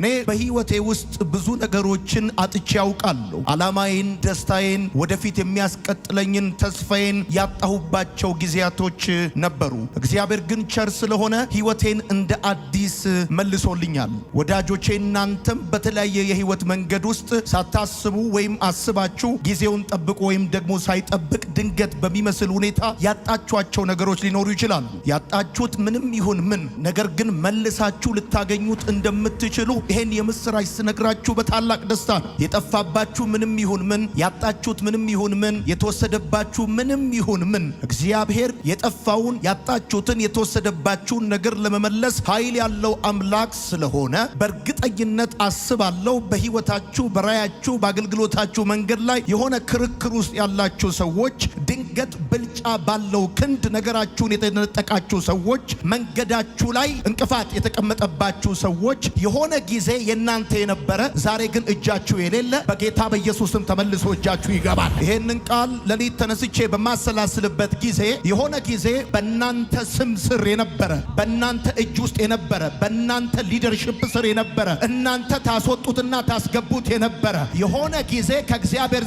እኔ በህይወቴ ውስጥ ብዙ ነገሮችን አጥቼ ያውቃለሁ። አላማዬን፣ ደስታዬን፣ ወደፊት የሚያስቀጥለኝን ተስፋዬን ያጣሁባቸው ጊዜያቶች ነበሩ። እግዚአብሔር ግን ቸር ስለሆነ ህይወቴን እንደ አዲስ መልሶልኛል። ወዳጆቼ እናንተም በተለያየ የህይወት መንገድ ውስጥ ሳታስቡ ወይም አስባችሁ ጊዜውን ጠብቆ ወይም ደግሞ ሳይጠብቅ ድንገት በሚመስል ሁኔታ ያጣችኋቸው ነገሮች ሊኖሩ ይችላሉ። ያጣችሁት ምንም ይሁን ምን ነገር ግን መልሳችሁ ልታገኙት እንደምትችሉ ይሄን የምስራች ስነግራችሁ በታላቅ ደስታ ነው። የጠፋባችሁ ምንም ይሁን ምን፣ ያጣችሁት ምንም ይሁን ምን፣ የተወሰደባችሁ ምንም ይሁን ምን እግዚአብሔር የጠፋውን ያጣችሁትን የተወሰደባችሁን ነገር ለመመለስ ኃይል ያለው አምላክ ስለሆነ በእርግጠኝነት አስባለሁ በህይወታችሁ፣ በራያችሁ፣ በአገልግሎታችሁ መንገድ ላይ የሆነ ክርክር ውስጥ ያላችሁ ሰዎች፣ ድንገት ብልጫ ባለው ክንድ ነገራችሁን የተነጠቃችሁ ሰዎች፣ መንገዳችሁ ላይ እንቅፋት የተቀመጠባችሁ ሰዎች፣ የሆነ ጊዜ የናንተ የነበረ ዛሬ ግን እጃችሁ የሌለ በጌታ በኢየሱስም ተመልሶ እጃችሁ ይገባል። ይሄንን ቃል ለሊት ተነስቼ በማሰላስልበት ጊዜ የሆነ ጊዜ በእናንተ ስም ስር የነበረ፣ በእናንተ እጅ ውስጥ የነበረ፣ በእናንተ ሊደርሺፕ ስር የነበረ፣ እናንተ ታስወጡትና ታስገቡት የነበረ የሆነ ጊዜ ከእግዚአብሔር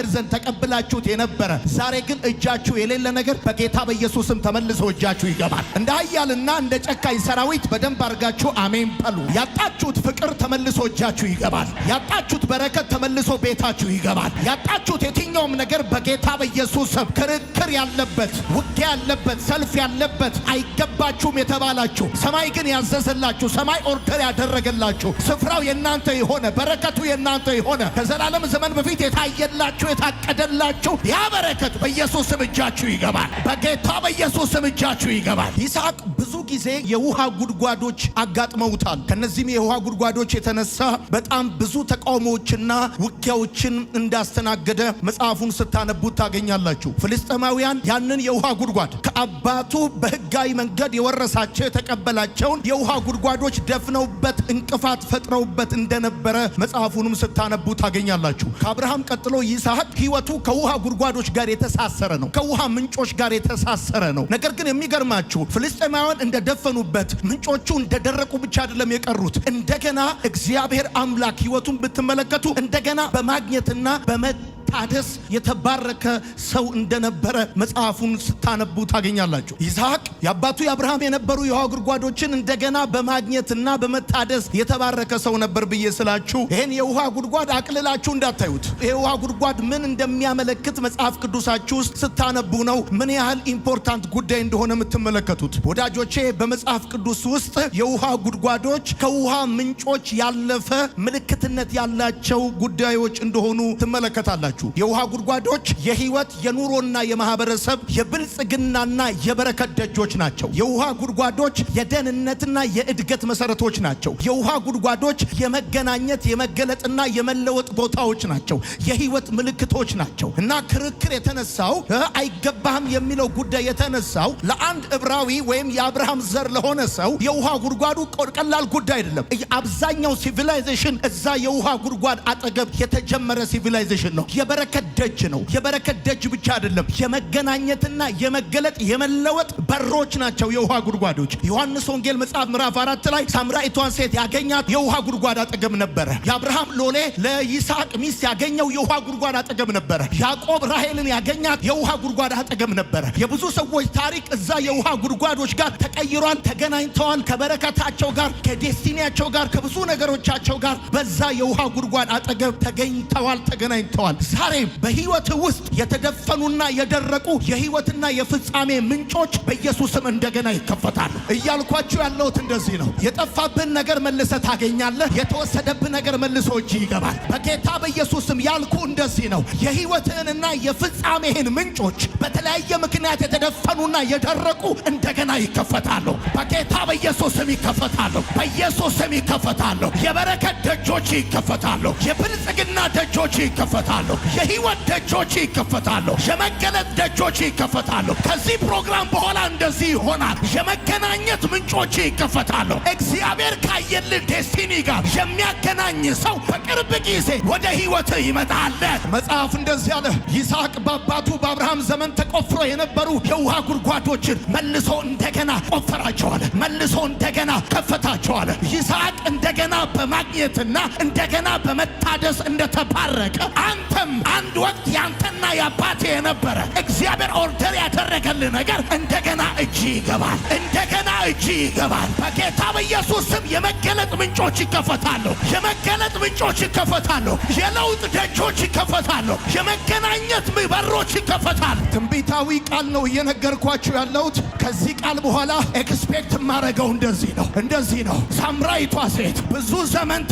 ዘንድ ተቀብላችሁት የነበረ ዛሬ ግን እጃችሁ የሌለ ነገር በጌታ በኢየሱስም ተመልሶ እጃችሁ ይገባል። እንደ ኃያልና እንደ ጨካኝ ሰራዊት በደንብ አድርጋችሁ አሜን በሉ። ያጣችሁት ፍቅር ተመልሶ እጃችሁ ይገባል። ያጣችሁት በረከት ተመልሶ ቤታችሁ ይገባል። ያጣችሁት የትኛውም ነገር በጌታ በኢየሱስም ክርክር ያለበት፣ ውጊያ ያለበት፣ ሰልፍ ያለበት አይገባችሁም የተባላችሁ ሰማይ ግን ያዘዘላችሁ፣ ሰማይ ኦርደር ያደረገላችሁ፣ ስፍራው የናንተ የሆነ፣ በረከቱ የናንተ የሆነ ከዘላለም ዘመን በፊት የታየላችሁ የታቀደላችሁ ያ በረከት በኢየሱስ ስም እጃችሁ ይገባል። በጌታ በኢየሱስ ስም እጃችሁ ይገባል። ይስሐቅ ብዙ ጊዜ የውሃ ጉድጓዶች አጋጥመውታል። ከነዚህም የውሃ ጉድጓዶች የተነሳ በጣም ብዙ ተቃውሞዎችና ውጊያዎችን እንዳስተናገደ መጽሐፉን ስታነቡት ታገኛላችሁ። ፍልስጤማውያን ያንን የውሃ ጉድጓድ ከአባቱ በሕጋዊ መንገድ የወረሳቸው የተቀበላቸውን የውሃ ጉድጓዶች ደፍነውበት እንቅፋት ፈጥረውበት እንደነበረ መጽሐፉንም ስታነቡ ታገኛላችሁ። ከአብርሃም ቀጥሎ ይስሐቅ ህይወቱ ከውሃ ጉድጓዶች ጋር የተሳሰረ ነው። ከውሃ ምንጮች ጋር የተሳሰረ ነው። ነገር ግን የሚገርማችሁ ፍልስጤማውያን እንደደፈኑበት ምንጮቹ እንደደረቁ ብቻ አይደለም የቀሩት። እንደገና እግዚአብሔር አምላክ ህይወቱን ብትመለከቱ እንደገና በማግኘትና በመታደስ የተባረከ ሰው እንደነበረ መጽሐፉን ስታነቡ ታገኛላችሁ። ይስሐቅ የአባቱ የአብርሃም የነበሩ የውሃ ጉድጓዶችን እንደገና በማግኘትና በመታደስ የተባረከ ሰው ነበር ብዬ ስላችሁ ይሄን የውሃ ጉድጓድ አቅልላችሁ እንዳታዩት። የውሃ ጉድጓድ ምን እንደሚያመለክት መጽሐፍ ቅዱሳችሁ ውስጥ ስታነቡ ነው ምን ያህል ኢምፖርታንት ጉዳይ እንደሆነ የምትመለከቱት። ወዳጆቼ በመጽሐፍ ቅዱስ ውስጥ የውሃ ጉድጓዶች ከውሃ ምንጮች ያለፈ ምልክትነት ያላቸው ጉዳዮች እንደሆኑ ትመለከታላችሁ። የውሃ ጉድጓዶች የህይወት፣ የኑሮና የማህበረሰብ፣ የብልጽግናና የበረከት ደጆች ናቸው። የውሃ ጉድጓዶች የደህንነትና የእድገት መሰረቶች ናቸው። የውሃ ጉድጓዶች የመገናኘት፣ የመገለጥና የመለወጥ ቦታዎች ናቸው። የህይወት ምልክቶች ናቸው። እና ክርክር የተነሳው አይገባህም የሚለው ጉዳይ የተነሳው ለአንድ ዕብራዊ ወይም የአብርሃም ዘር ለሆነ ሰው የውሃ ጉድጓዱ ቀላል ጉዳይ አይደለም። አብዛኛው ሲቪላይዜሽን እዛ የውሃ ጉድጓድ አጠገብ የተጀመረ ሲቪላይዜሽን ነው። የበረከት ደጅ ነው። የበረከት ደጅ ብቻ አይደለም፣ የመገናኘትና የመገለጥ የመለወጥ በሮች ናቸው የውሃ ጉድጓዶች። ዮሐንስ ወንጌል መጽሐፍ ምዕራፍ 4 ላይ ሳምራዊቷን ሴት ያገኛት የውሃ ጉድጓድ አጠገብ ነበረ። የአብርሃም ሎሌ ለይስሐቅ ሚስት ያገኘው የውሃ ጉድጓድ አጠገብ ነበረ። ያዕቆብ ራሔልን ያገኛት የውሃ ጉድጓድ አጠገብ ነበረ። የብዙ ሰዎች ታሪክ እዛ የውሃ ጉድጓዶች ጋር ተቀይሯል፣ ተገናኝተዋል። ከበረከታቸው ጋር፣ ከዴስቲኒያቸው ጋር፣ ከብዙ ነገሮቻቸው ጋር በዛ የውሃ ጉድጓድ አጠገብ ተገኝተዋል፣ ተገናኝተዋል። ዛሬም በህይወት ውስጥ የተደፈኑና የደረቁ የህይወትና የፍጻሜ ምንጮች በኢየሱስም እንደገና ይከፈታሉ። እያልኳችሁ ያለሁት እንደዚህ ነው። የጠፋብን ነገር መልሰ ታገኛለህ። የተወሰደብን ነገር መልሶ እጅ ይገባል። በጌታ በኢየሱስም ያልኩ እንደዚህ ነው። የህይወትህንና የፍጻሜህን ምንጮች በተለያየ ምክንያት የተደፈኑና የደረቁ እንደገና ይከፈታሉ። በጌታ በኢየሱስም ይከፈታሉ። በኢየሱስም ይከፈታሉ። የበረከት ደጆች ይከፈታሉ። የብልጽግና ደጆች ይከፈታሉ። የህይወት ደጆች ይከፈታሉ። የመገለጥ ደጆች ይከፈታሉ። ከዚህ ፕሮግራም በኋላ እንደዚህ ይሆናል። የመገናኘት ምንጮች ይከፈታሉ። እግዚአብሔር ካየልህ ዴስቲኒ ጋር የሚያገናኝ ሰው በቅርብ ጊዜ ወደ ህይወት ይመጣል። መጽሐፍ እንደዚህ አለ። ይስሐቅ በአባቱ በአብርሃም ዘመን ተቆፍሮ የነበሩ የውሃ ጉድጓዶችን መልሶ እንደገና ቆፈራቸዋል። መልሶ እንደገና ከፈታቸዋል። ይስሐቅ እንደገና በማግኘትና እንደገና በመታደስ እንደተባረከ አንተም አንድ ወቅት ያንተና ያባቴ የነበረ እግዚአብሔር ኦርደር ያደረገልህ ነገር እንደገና እጅ ይገባል። እንደገና እጅ ይገባል። በጌታ በኢየሱስ ስም የመገለጥ ምንጮች ይከፈታሉ። የመገለጥ ምንጮች ይከፈታሉ። የለውጥ ደጆች ይከፈታሉ። የመገናኘት በሮች ይከፈታሉ። ትንቢታዊ ቃል ነው እየነገርኳችሁ ያለሁት። ከዚህ ቃል በኋላ ኤክስፔክት ማረገው እንደዚህ ነው። ሳምራይቷ ሴት ብዙ ዘመን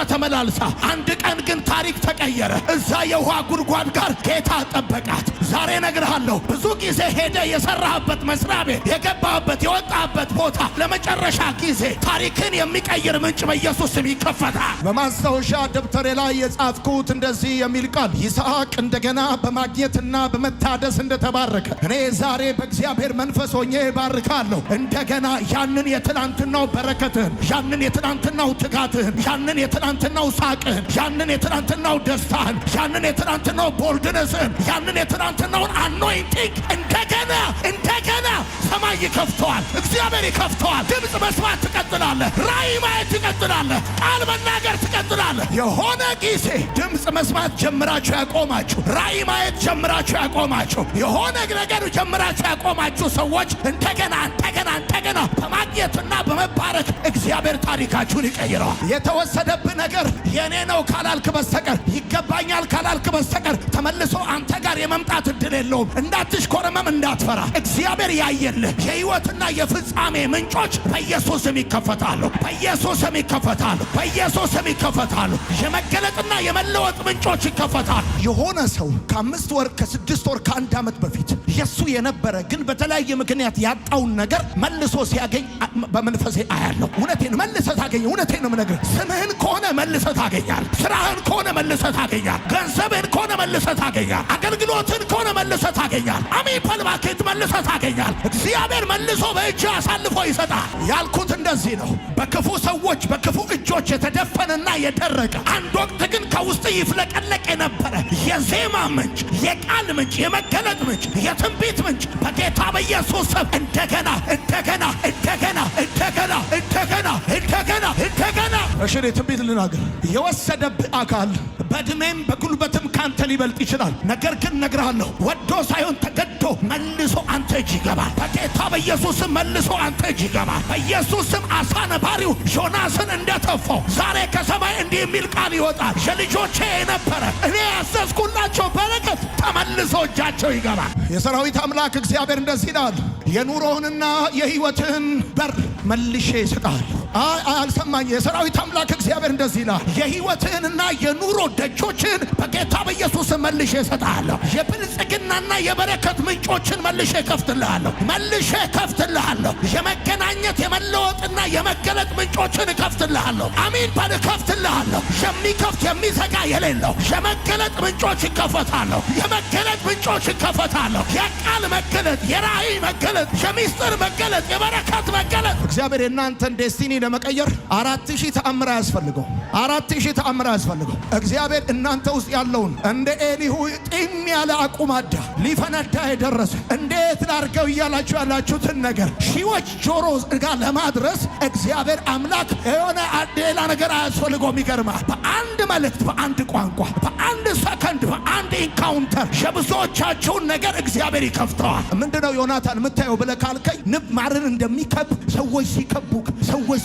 ተመላልሳ አንድ ቀን ግን ታሪክ ተቀየረ። እዛ የውሃ ጉድጓድ ጋር ጌታ ጠበቃት። ዛሬ እነግርሃለሁ፣ ብዙ ጊዜ ሄደ የሰራህበት መስሪያ ቤት፣ የገባህበት የወጣህበት ቦታ ለመጨረሻ ጊዜ ታሪክን የሚቀይር ምንጭ በኢየሱስ ስም ይከፈታል። በማስታወሻ ደብተሬ ላይ የጻፍኩት እንደዚህ የሚል ቃል ይስሐቅ እንደገና በማግኘትና በመታደስ እንደተባረከ እኔ ዛሬ በእግዚአብሔር መንፈስ ሆኜ ባርካለሁ። እንደገና ያንን የትናንትናው በረከትህን፣ ያንን የትናንትናው ትጋትህን፣ ያንን የትናንትናው ሳቅህን፣ ያንን የትናንትናው ደስታህን፣ ያንን የትናንትናው ቦልድነስህን፣ ያንን የትናንትናውን አኖይንቲንግ እንደገና ሰማይ ይከፍተዋል። እግዚአብሔር ይከፍተዋል። ድምፅ መስማት ትቀጥላለህ። ራእይ ማየት ትቀጥላለህ። ቃል መናገር ትቀጥላለህ። የሆነ ጊዜ ድምፅ መስማት ጀምራችሁ ያቆማችሁ፣ ራእይ ማየት ጀምራችሁ ያቆማችሁ፣ የሆነ ነገር ጀምራችሁ ያቆማችሁ ሰዎች እንደገና በማግኘትና በመባረክ እግዚአብሔር ታሪካችሁን ይቀይረዋል። የተወሰደብህ ነገር የኔ ነው ካላልክ በስተቀር፣ ይገባኛል ካላልክ በስተቀር ተመልሶ አንተ ጋር የመምጣት እድል የለውም። እንዳትሽኮረመም፣ እንዳትፈራ። እግዚአብሔር ያየልህ የሕይወትና የፍጻሜ ምንጮች በኢየሱስ ስም ይከፈታሉ። በኢየሱስ ስም ይከፈታሉ። በኢየሱስ ስም ይከፈታሉ። የመገለጥና የመለወጥ ምንጮች ይከፈታሉ። የሆነ ሰው ከ5 ወር ከ6 ወር ከ1 ዓመት በፊት የሱ የነበረ ግን በተለያየ ምክንያት ያጣውን ነገር መልሶ ሲያገኝ በመንፈሴ አያለሁ። እውነቴን መልሰህ ታገኛለህ። እውነቴን ነው የምነግርህ። ስምህን ከሆነ መልሰህ ታገኛለህ። ስራህን ከሆነ መልሰህ ታገኛለህ። ገንዘብህን ከሆነ መልሰህ ታገኛለህ። አገልግሎትን ከሆነ መልሰህ ታገኛለህ። አሜን ፐልባኬት መልሰህ ታገኛለህ። እግዚአብሔር መልሶ በእጅ አሳልፎ ይሰጣል። ያልኩት እንደዚህ ነው። በክፉ ሰዎች በክፉ እጆች የተደፈነና የደረቀ አንድ ወቅት ግን ከውስጥ ይፍለቀለቅ የነበረ የዜማ ምንጭ፣ የቃል ምንጭ፣ የመገለጥ ምንጭ፣ የትንቢት ምንጭ በጌታ በኢየሱስ ስም እንደገና እሺ፣ ትንቢት ልናገር። የወሰደብህ አካል በእድሜም በጉልበትም ካንተ ሊበልጥ ይችላል። ነገር ግን እነግርሃለሁ፣ ወዶ ሳይሆን ተገዶ መልሶ አንተ እጅ ይገባል። በጌታ በኢየሱስ ስም መልሶ አንተ እጅ ይገባል። በኢየሱስ ስም አሳ ነባሪው ዮናስን እንደተፋው ዛሬ ከሰማይ እንዲህ የሚል ቃል ይወጣል። የልጆቼ የነበረ እኔ ያዘዝኩላቸው በረከት ተመልሶ እጃቸው ይገባል። የሰራዊት አምላክ እግዚአብሔር እንደዚህ ይላል፣ የኑሮህንና የሕይወትህን በር መልሼ ይሰጣል። አልሰማኝ። የሰራዊት አምላክ እግዚአብሔር እንደዚህ ይላል፣ የሕይወትህንና የኑሮ ደጆችን በጌታ በኢየሱስ መልሼ እሰጥሃለሁ። የብልጽግናና የበረከት ምንጮችን መልሼ እከፍትልሃለሁ። የመገናኘት የመለወጥና የመገለጥ ምንጮችን እከፍትልሃለሁ። አሚን በል። እከፍትልሃለሁ። የሚከፍት የሚዘጋ የሌለው የመገለጥ ምንጮች ይከፈታለሁ። የመገለጥ ምንጮች ይከፈታለሁ። የቃል መገለጥ፣ የራእይ መገለጥ፣ የሚስጥር መገለጥ፣ የበረከት መገለጥ። እግዚአብሔር የእናንተን ዴስቲኒ ለመቀየር 4000 ተአምር ያስፈልገው። 4000 ተአምር ያስፈልገው። እግዚአብሔር እናንተ ውስጥ ያለውን እንደ ኤሊሁ ጢም ያለ አቁማዳ ሊፈነዳ የደረሰ እንዴት ላድርገው እያላችሁ ያላችሁትን ነገር ሺዎች ጆሮ ጋር ለማድረስ እግዚአብሔር አምላክ የሆነ ሌላ ነገር አያስፈልገው። የሚገርምህ በአንድ መልእክት፣ በአንድ ቋንቋ፣ በአንድ ሰከንድ፣ በአንድ ኢንካውንተር የብዙዎቻችሁን ነገር እግዚአብሔር ይከፍተዋል። ምንድነው ዮናታን የምታየው ብለህ ካልከኝ ንብ ማርን እንደሚከብ ሰዎች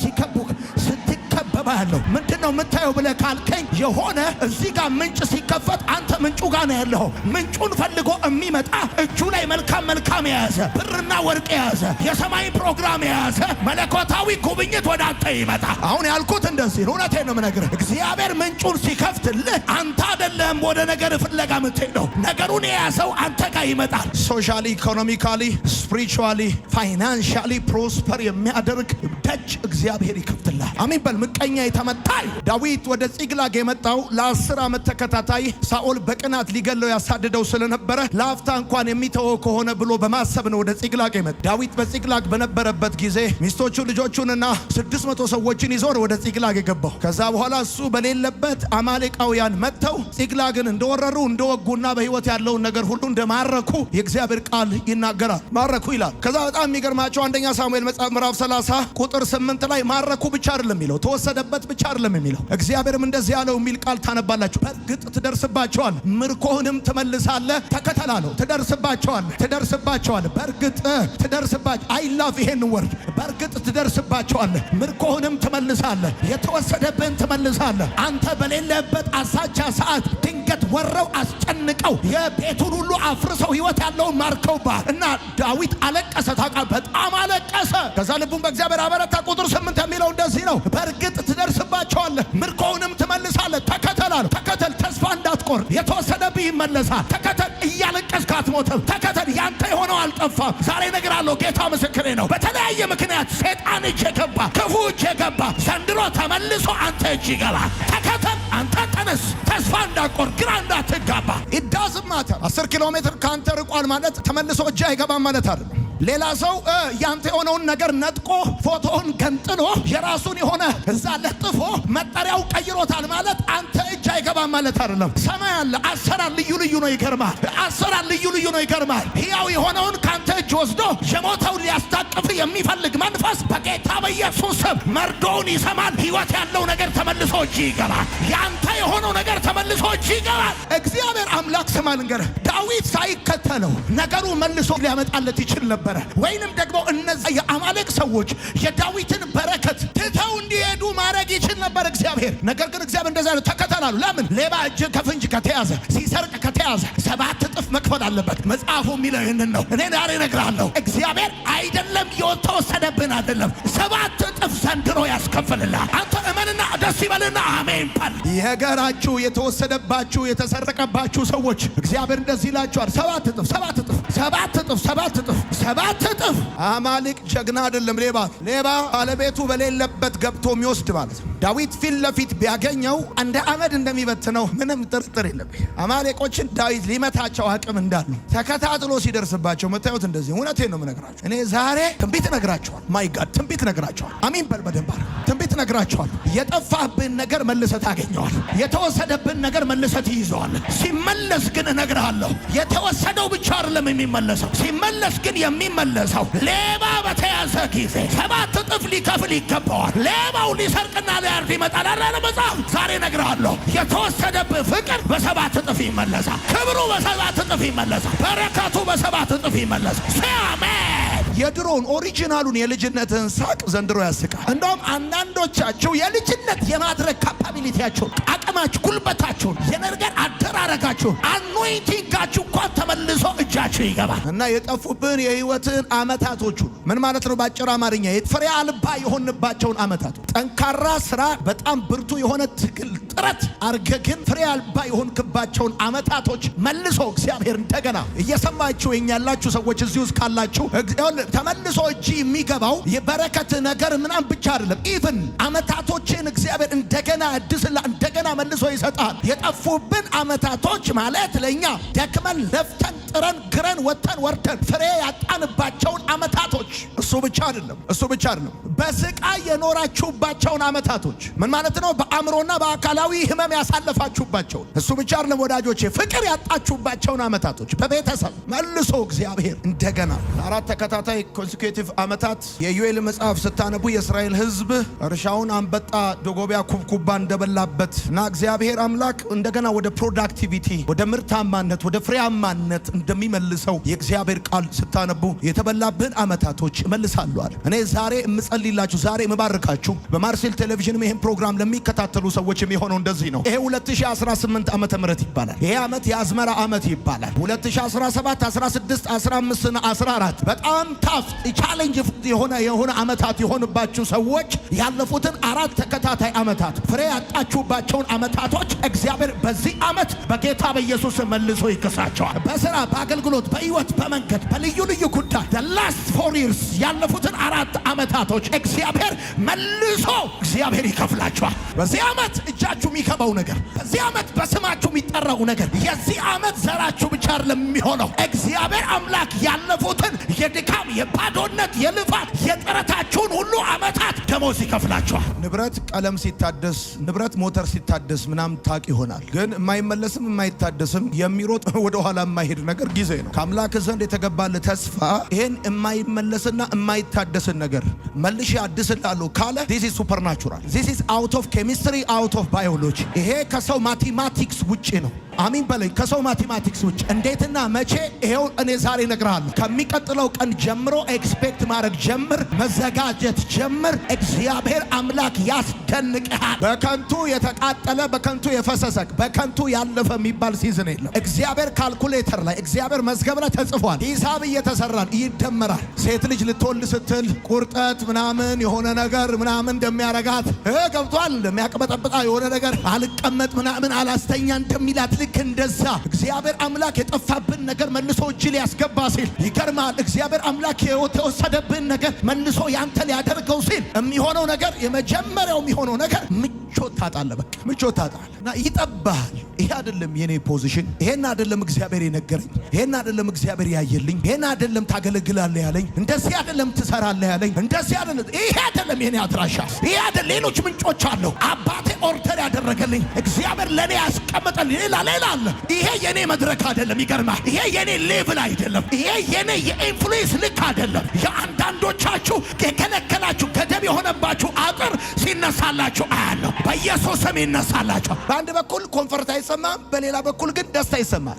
ሲከቡክ ስትከበባለሁ። ምንድነው የምታየው ብለህ ካልከኝ የሆነ እዚህ ጋር ምንጭ ሲከፈት አንተ ምንጩ ጋር ነው ያለው። ምንጩን ፈልጎ የሚመጣ እጁ ላይ መልካም የያዘ ብርና ወርቅ የያዘ የሰማይ ፕሮግራም የያዘ መለኮታዊ ጉብኝት ወደ አንተ ይመጣ። አሁን ያልኩት እንደዚህ ነው። እውነቴን ነው የምነግርህ። እግዚአብሔር ምንጩን ሲከፍትልህ አንተ አይደለም ወደ ነገር ፍለጋ የምትሄደው። ነገሩን የያዘው አንተ ጋር ይመጣል። ሶሻሊ፣ ኢኮኖሚካሊ፣ ስፒሪቹዋሊ፣ ፋይናንሻሊ ፕሮስፐር የሚያደርግ ደጅ እግዚአብሔር ይከፍትልሃል። አሜን በል። ምቀኛ የተመታው ዳዊት ወደ ጺቅላግ የመጣው ለ10 ዓመት ተከታታይ ሳኦል በቅናት ሊገለው ያሳድደው ስለነበረ ለአፍታ እንኳን የሚተወው ከሆነ ብሎ በማሰብ ነው ወደ ጺቅላግ የመጣ። ዳዊት በጺቅላግ በነበረበት ጊዜ ሚስቶቹ ልጆቹንና 600 ሰዎችን ይዞ ወደ ጺቅላግ የገባው። ከዛ በኋላ እሱ በሌለበት አማሌቃውያን መጥተው ጺቅላግን እንደወረሩ እንደወጉና በሕይወት ያለውን ነገር ሁሉ እንደማረኩ የእግዚአብሔር ቃል ይናገራል። ማረኩ ይላል። ከዛ በጣም የሚገርማቸው አንደኛ ሳሙኤል መጽሐፍ ምዕራፍ 30 ቁጥር 8 ላይ ማረኩ ብቻ አይደለም የሚለው፣ ተወሰደበት ብቻ አይደለም የሚለው። እግዚአብሔርም እንደዚህ ያለው የሚል ቃል ታነባላችሁ። በእርግጥ ትደርስባቸዋል፣ ምርኮህንም ትመልሳለህ። ተከተላለው። ትደርስባቸዋል። በእርግጥ ትደርስባቸው። አይ ላቭ ይሄን ወርድ። በእርግጥ ትደርስባቸዋል፣ ምርኮህንም ትመልሳለህ፣ የተወሰደብህን ትመልሳለህ። አንተ በሌለበት አሳቻ ሰዓት ድንገት ወረው አስጨንቀው የቤቱን ሁሉ አፍርሰው ሕይወት ያለውን ማርከውባል እና ዳዊት አለቀሰ። ታውቃለህ፣ በጣም አለቀሰ። ከዛ ልቡን በእግዚአብሔር አበረታ። ቁጥር 8 የሚለው እንደዚህ ነው፣ በእርግጥ ትደርስባቸዋለህ፣ ምርኮውንም ትመልሳለህ። ተከተል፣ ተስፋ እንዳትቆርጥ። የተወሰደብህ ይመለሳል። ተከተል፣ እያለቀስክ አትሞትም። ተከተል፣ ያንተ የሆነው አልጠፋም። ዛሬ እነግርሃለሁ፣ ጌታ ምስክሬ ነው። በተለያየ ምክንያት ሰይጣን እጅ የገባ ክፉ እጅ የገባ ዘንድሮ ተመልሶ አንተ እጅ ይገባል። ተከተል፣ አንተ ተነስ፣ ተስፋ እንዳትቆርጥ፣ ግራ እንዳትጋባ። ኢዳዝም ማተር 10 ኪሎ ሜትር ካንተ ርቋል ማለት ተመልሶ እጅ አይገባም ማለት አይደለም። ሌላ ሰው ያንተ የሆነውን ነገር ነጥቆ ፎቶውን ገንጥሎ የራሱን የሆነ እዛ ለጥፎ መጠሪያው ቀይሮታል ማለት አንተ እጅ አይገባም ማለት አይደለም። ሰማይ አለ፣ አሰራር ልዩ ነው። ይገርማል። አሰራር ልዩ ነው። ይገርማል። ሕያው የሆነውን ካንተ እጅ ወስዶ የሞተውን ሊያስታቅፍ የሚፈልግ መንፈስ በጌታ በኢየሱስ ስም መርዶውን ይሰማል። ሕይወት ያለው ነገር ተመልሶ እጅ ይገባል። ያንተ የሆነው ነገር ተመልሶ እጅ ይገባል። እግዚአብሔር አምላክ ስማ ልንገርህ፣ ዳዊት ሳይከተለው ነገሩ መልሶ ሊያመጣለት ይችል ነበር። ወይንም ደግሞ እነዚያ የአማሌቅ ሰዎች የዳዊትን በረከት ትተው እንዲሄዱ ማድረግ ይችል ነበር እግዚአብሔር። ነገር ግን እግዚአብሔር እንደዛ ነው፣ ተከተላሉ። ለምን? ሌባ እጅ ከፍንጅ ከተያዘ፣ ሲሰርቅ ከተያዘ 7 እጥፍ መክፈል አለበት። መጽሐፉ የሚለው ይህንን ነው። እኔ ዛሬ እነግርሃለሁ፣ እግዚአብሔር አይደለም የተወሰደብን አይደለም 7 እጥፍ ዘንድሮ ያስከፍልልሃል። አንተ እመንና ደስ ይበልና አሜን በል። የገራችሁ የተወሰደባችሁ የተሰረቀባችሁ ሰዎች እግዚአብሔር እንደዚህ ይላችኋል፣ 7 እጥፍ። አማሌቅ ጀግና አይደለም፣ ሌባ ባለቤቱ በሌለበት ገብቶ የሚወስድ ማለት ነው። ዳዊት ፊት ለፊት ቢያገኘው እንደ አመድ እንደሚበትነው ምንም ጥርጥር የለም። አማሌቆችን ዳዊት ሊመታቸው አቅም እንዳለው ተከታትሎ ሲደርስባቸው መታየት እንደዚህ። እውነቴን ነው የምነግራቸው። እኔ ዛሬ ትንቢት እነግራቸዋል። ማይ ጋድ ትንቢት እነግራቸዋል። አሚን በል በደንብ ትንቢት እነግራቸዋል። የጠፋህብን ነገር መልሰህ ታገኘዋል። የተወሰደብን ነገር መልሰህ ትይዘዋል። ሲመለስ ግን እነግርሃለሁ፣ የተወሰደው ብቻ አይደለም የሚመለሰው። ሲመለስ ግን የሚመለሰው ሌባ በተያዘ ጊዜ 7 እጥፍ ሊከፍል ይገባዋል። ሌባው ሊሰርቅና ሊያርድ ይመጣል አለ መጽሐፍ። ዛሬ እነግርሃለሁ፣ የተወሰደብህ ፍቅር በ7 እጥፍ ይመለሳል። ክብሩ በ7 እጥፍ ይመለሳል። በረከቱ በ7 እጥፍ ይመለሳል። አሜን። የድሮውን ኦሪጂናሉን የልጅነትን ሳቅ ዘንድሮ ያስቃል። እንደውም አንዳንዶቻችሁ የልጅነት የማድረግ ካፓቢሊቲያችሁን፣ አቅማችሁ፣ ጉልበታችሁን፣ የነገር አደራረጋችሁን፣ አኖይንቲንጋችሁ እንኳን ተመልሶ እጃችሁ ይገባል እና የጠፉብን የህይወትን አመታቶቹን ምን ማለት ነው? ባጭር አማርኛ ፍሬ አልባ የሆንባቸውን አመታቶች፣ ጠንካራ ስራ፣ በጣም ብርቱ የሆነ ትግል ጥረት አርገህ ግን ፍሬ አልባ የሆንክባቸውን አመታቶች መልሶ እግዚአብሔር እንደገና እየሰማችሁ ያላችሁ ሰዎች እዚህ ውስጥ ካላችሁ ተመልሶ እጅ የሚገባው የበረከት ነገር ምናምን ብቻ አይደለም። ኢቭን አመታቶችን እግዚአብሔር እንደገና እድስላ እንደገና መልሶ ይሰጣል። የጠፉብን አመታቶች ማለት ለኛ ደክመን ለፍተን ጥረን ግረን ወጥተን ወርደን ፍሬ ያጣንባቸውን አመታቶች እሱ ብቻ አይደለም። በስቃይ የኖራችሁባቸውን አመታቶች ምን ማለት ነው? በአእምሮና በአካላዊ ህመም ያሳለፋችሁባቸውን እሱ ብቻ አይደለም ወዳጆቼ፣ ፍቅር ያጣችሁባቸውን አመታቶች በቤተሰብ መልሶ እግዚአብሔር እንደገና 4 ተከታታይ ኮንሲኩቲቭ አመታት የዩኤል መጽሐፍ ስታነቡ የእስራኤል ህዝብ እርሻውን አንበጣ ደጎቢያ ኩብኩባ እንደበላበት እና እግዚአብሔር አምላክ እንደገና ወደ ፕሮዳክቲቪቲ፣ ወደ ምርታማነት፣ ወደ ፍሬያማነት እንደሚመልሰው የእግዚአብሔር ቃል ስታነቡ የተበላብን አመታቶች መልሳሉ አለ። እኔ ዛሬ እምጸልይላችሁ፣ ዛሬ እምባርካችሁ በማርሴል ቴሌቪዥን ይሄን ፕሮግራም ለሚከታተሉ ሰዎች የሚሆነው እንደዚህ ነው። ይሄ 2018 ዓመተ ምህረት ይባላል። ይሄ ዓመት የአዝመራ ዓመት ይባላል። 2017፣ 16፣ 15 እና 14 በጣም ታፍ ቻሌንጅ የሆነ ዓመታት የሆኑባችሁ ሰዎች ያለፉትን 4 ተከታታይ ዓመታት ፍሬ ያጣችሁባቸውን ዓመታቶች እግዚአብሔር በዚህ ዓመት በጌታ በኢየሱስ መልሶ ይክሳቸዋል። በስራ፣ በአገልግሎት፣ በህይወት፣ በመንገድ፣ በልዩ ልዩ ጉዳይ the last 4 years ያለፉትን 4 ዓመታቶች እግዚአብሔር መልሶ እግዚአብሔር ይከፍላቸዋል። በዚህ ዓመት እጃችሁ የሚከባው ነገር፣ በዚህ ዓመት በስማችሁ የሚጠራው ነገር፣ የዚህ ዓመት ዘራችሁ ብቻ አይደለም የሚሆነው። እግዚአብሔር አምላክ ያለፉትን የድካም፣ የባዶነት፣ የልፋት፣ የጥረታችሁን ሁሉ ዓመታት ደሞዝ ይከፍላቸዋል። ንብረት ቀለም ሲታደስ፣ ንብረት ሞተር ሲታደስ ምናምን ታቅ ይሆናል። ግን የማይመለስም የማይታደስም የሚሮጥ ወደ ኋላ የማይሄድ ነገር ጊዜ ነው። ከአምላክ ዘንድ የተገባል ተስፋ ይሄን የማይመለስና የማይታደስን ነገር መልሼ አድስላለሁ ካለ this is supernatural. this is out of chemistry, out of biology. ይሄ ከሰው ማቴማቲክስ ውጪ ነው። አሚን በለኝ። ከሰው ማቴማቲክስ ውጪ እንዴትና መቼ ይሄው እኔ ዛሬ እነግርሃለሁ። ከሚቀጥለው ቀን ጀምሮ ኤክስፔክት ማድረግ ጀምር፣ መዘጋጀት ጀምር። እግዚአብሔር አምላክ ያስደንቅሃል። በከንቱ የተቃጠለ በከንቱ የፈሰሰ በከንቱ ያለፈ የሚባል ሲዝን የለም። እግዚአብሔር ካልኩሌተር ላይ እግዚአብሔር መዝገብ ላይ ተጽፏል። ሂሳብ እየተሰራን ይደመራል። ሴት ልጅ ልትወልድ ስትል ቁርጠት ምናምን የሆነ ነገር ምናምን እንደሚያረጋት ገብቷል። እንደሚያቀበጠብጣ የሆነ ነገር አልቀመጥ ምናምን አላስተኛ እንደሚላት ልክ እንደዛ እግዚአብሔር አምላክ የጠፋብን ነገር መልሶ እጅ ሊያስገባ ሲል ይገርማል። እግዚአብሔር አምላክ የተወሰደብን ነገር መልሶ ያንተ ሊያደርገው ሲል የሚሆነው ነገር የመጀመሪያው የሚሆነው ነገር ምቾት ታጣለህ። በቃ ምቾት ታጣለህ እና ይጠባሃል። ይሄ አይደለም የኔ ፖዚሽን፣ ይሄን አይደለም እግዚአብሔር የነገረኝ፣ ይሄን አይደለም እግዚአብሔር ያየልኝ፣ ይሄን አይደለም ታገለግላለህ ያለኝ፣ እንደዚህ አይደለም ትሰራለህ ያለኝ፣ እንደዚህ አይደለም፣ ይሄ አይደለም የኔ አድራሻ፣ ይሄ አይደለም። ሌሎች ምንጮች አሉ። አባቴ ኦርደር ያደረገልኝ እግዚአብሔር ለኔ ያስቀመጠልኝ ሌላ አለ። ይሄ የኔ መድረክ አይደለም። ይገርማል። ይሄ የኔ ሌቭል አይደለም። ይሄ የኔ የኢንፍሉዌንስ ልክ አይደለም። የአንዳንዶቻችሁ የከለከላችሁ ገደብ የሆነባችሁ አጥር ሲነሳላችሁ አያለሁ። በኢየሱስ ስም ይነሳላችሁ። በአንድ በኩል ኮንፈርት አይሰማም፣ በሌላ በኩል ግን ደስታ ይሰማል።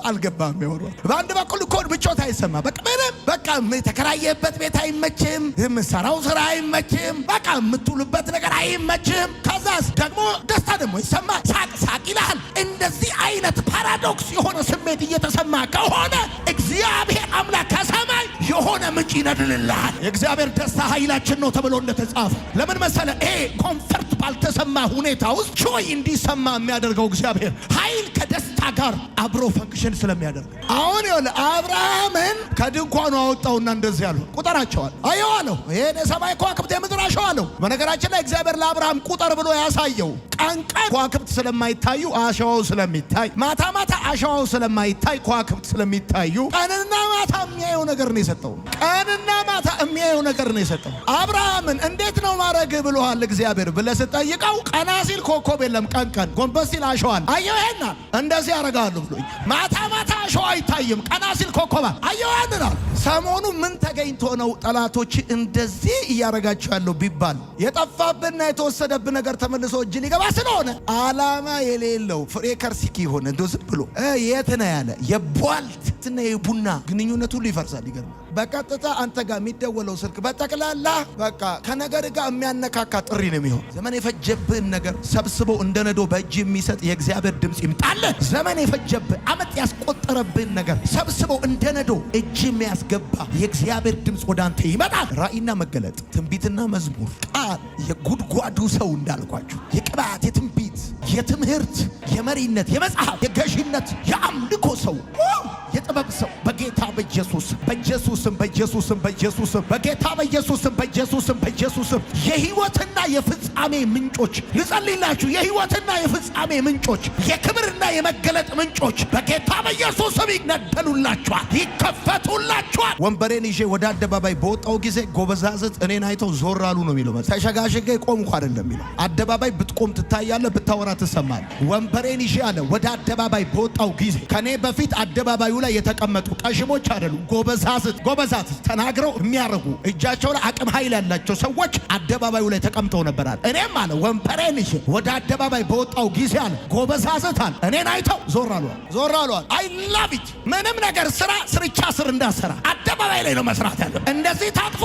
አልገባም ይወራ። በአንድ በኩል እኮ ምቾት አይሰማም። በቃ ምንም በቃ የተከራየበት ቤት አይመችም፣ የምትሰራው ስራ አይመችም፣ በቃ የምትውልበት ነገር አይመችም። ከዛስ ደግሞ ደስታ ደግሞ ይሰማል። ሳቅ ይላል። እንደዚህ አይነት ፓራዶክስ የሆነ ስሜት እየተሰማ ከሆነ እግዚአብሔር አምላክ ከሰማይ የሆነ ምንጭ ይነድልልሃል። የእግዚአብሔር ደስታ ኃይላችን ነው ተብሎ እንደተጻፈ ለምን መሰለ? ኮንፈርት ባልተሰማ ሁኔታ ውስጥ ጆይ እንዲሰማ የሚያደርገው እግዚአብሔር ኃይል ከደስታ ጋር አብሮ ፈንክሽን ስለሚያደርግ አሁን ይኸውልህ አብርሃምን ከድንኳኑ አወጣውና እንደዚህ ያለው ቁጠራቸዋል። አየዋለሁ ይሄን የሰማይ ከዋክብት የምድር አሸዋ አለው። በነገራችን ላይ እግዚአብሔር ለአብርሃም ቁጠር ብሎ ያሳየው ቀን ከዋክብት ስለማይታዩ አሸዋው ስለሚታይ፣ ማታ ማታ አሸዋው ስለማይታይ ከዋክብት ስለሚታዩ ቀንና ማታ የሚያየው ነገር ነው የሰጠው። ቀንና ማታ የሚያየው ነገር ነው የሰጠው። አብርሃምን እንዴት ነው ማድረግ ብሎሃል እግዚአብሔር ብለህ ስትጠይቀው ቀና ሲል ኮከብ የለም፣ ቀን ጎንበስ ሲል አሸዋል። አየው ይሄና እንደዚህ ያደርጋሉ ብሎኝ ማታ ማታ አሸዋ አይታይም፣ ቀና ሲል ኮከብ አየው ያንና። ሰሞኑ ምን ተገኝቶ ነው ጠላቶች እንደዚህ እያረጋቸው ያለው ቢባል የጠፋብንና የተወሰደብን ነገር ተመልሶ እጅ ሊገባ ስለሆነ ዓላማ የሌለው ፍሬ ከርሲኪ ሆነ እንደው ዝም ብሎ የት ነው ያለ የቧልትና የቡና ግንኙነት ሁሉ ይፈርሳል። ይገርማል። በቀጥታ አንተ ጋር የሚደወለው ስልክ በጠቅላላ በቃ ከነገር ጋር የሚያነካካ ጥሪ ነው የሚሆን። ዘመን የፈጀብህን ነገር ሰብስቦ እንደ ነዶ በእጅ የሚሰጥ የእግዚአብሔር ድምፅ ይምጣልህ። ዘመን የፈጀብህ ዓመት ያስቆጠረብህን ነገር ሰብስቦ እንደ ነዶ እጅ የሚያስገባ የእግዚአብሔር ድምፅ ወደ አንተ ይመጣል። ራእይና መገለጥ፣ ትንቢትና መዝሙር፣ ቃል የጉድጓዱ ሰው እንዳልኳችሁ የቅባት የትንቢት የትምህርት የመሪነት የመጽሐፍ የገዥነት የአምልኮ ሰው የጥበብ ሰው በጌታ በኢየሱስም በጌታ በኢየሱስም የህይወትና የፍጻሜ ምንጮች ልጸልይላችሁ። የህይወትና የፍጻሜ ምንጮች የክብርና የመገለጥ ምንጮች በጌታ በኢየሱስም ይነደሉላችኋል፣ ይከፈቱላችኋል። ወንበሬን ይዤ ወደ አደባባይ በወጣው ጊዜ ጎበዛዝት እኔን አይተው ዞር አሉ ነው የሚለው። ተሸጋሽጌ ቆምኩ አይደለም የሚለው። አደባባይ ብትቆም ትታያለህ፣ ብታወራ ትሰማለህ። ወንበሬን ይዤ አለ ወደ አደባባይ በወጣው ጊዜ ከኔ በፊት አደባባዩ ላይ የተቀመጡ ቀሽሞች አይደሉ፣ ጎበዛት ተናግረው የሚያረጉ እጃቸው ላይ አቅም ኃይል ያላቸው ሰዎች አደባባዩ ላይ ተቀምጠው ነበራል። እኔም አለ ወንበሬን ይዤ ወደ አደባባይ በወጣው ጊዜ አለ ጎበዛት አለ እኔን አይተው ዞር አሉ። አይ ላቭ ኢት። ምንም ነገር ስርቻ ስር እንዳሰራ አደባባይ ላይ ነው መስራት ያለው። እንደዚህ ታጥፎ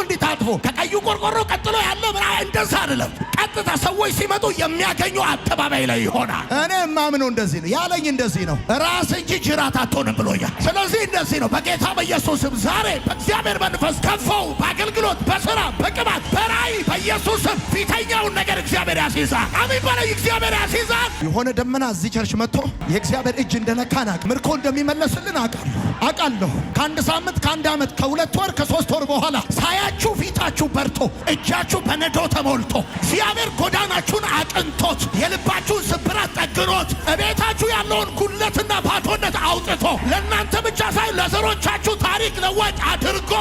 እንዲታጥፎ ከቀዩ ቆርቆሮ ቀጥሎ ያለ ምራ እንደዛ አይደለም። ቀጥታ ሰዎች ሲመጡ የሚያገኙ አደባባይ ላይ ይሆናል። እኔ ማምነው እንደዚህ ነው ያለኝ። እንደዚህ ነው ራስ እንጂ ጅራት አትሆንም ብሎኛል። ስለዚህ እንደዚህ ነው በጌታ በኢየሱስም ዛሬ በእግዚአብሔር መንፈስ ከፈው በአገልግሎት በስራ በቅባት በራእይ በኢየሱስም ፊተኛውን ነገር እግዚአብሔር ያስይዛል። አሜን በላይ እግዚአብሔር ያስይዛል። የሆነ ደመና እዚህ ቸርች መጥቶ የእግዚአብሔር እጅ እንደነካን ምርኮ እንደሚመለስልን አውቃለሁ። ከአንድ ሳምንት ከአንድ ዓመት ከሁለት ወር ከሶስት ወር በኋላ ሳያችሁ ፊታችሁ በርቶ እጃችሁ በነዶ ተሞልቶ እግዚአብሔር ጎዳናችሁን አቅንቶት የልባችሁን ስብራት ጠግኖት እቤታችሁ ያለውን ጉድለትና ባዶነት አውጥቶ ለእናንተ ብቻ ሳይሆን ለዘሮቻችሁ ታሪክ ለዋጭ አድርጎ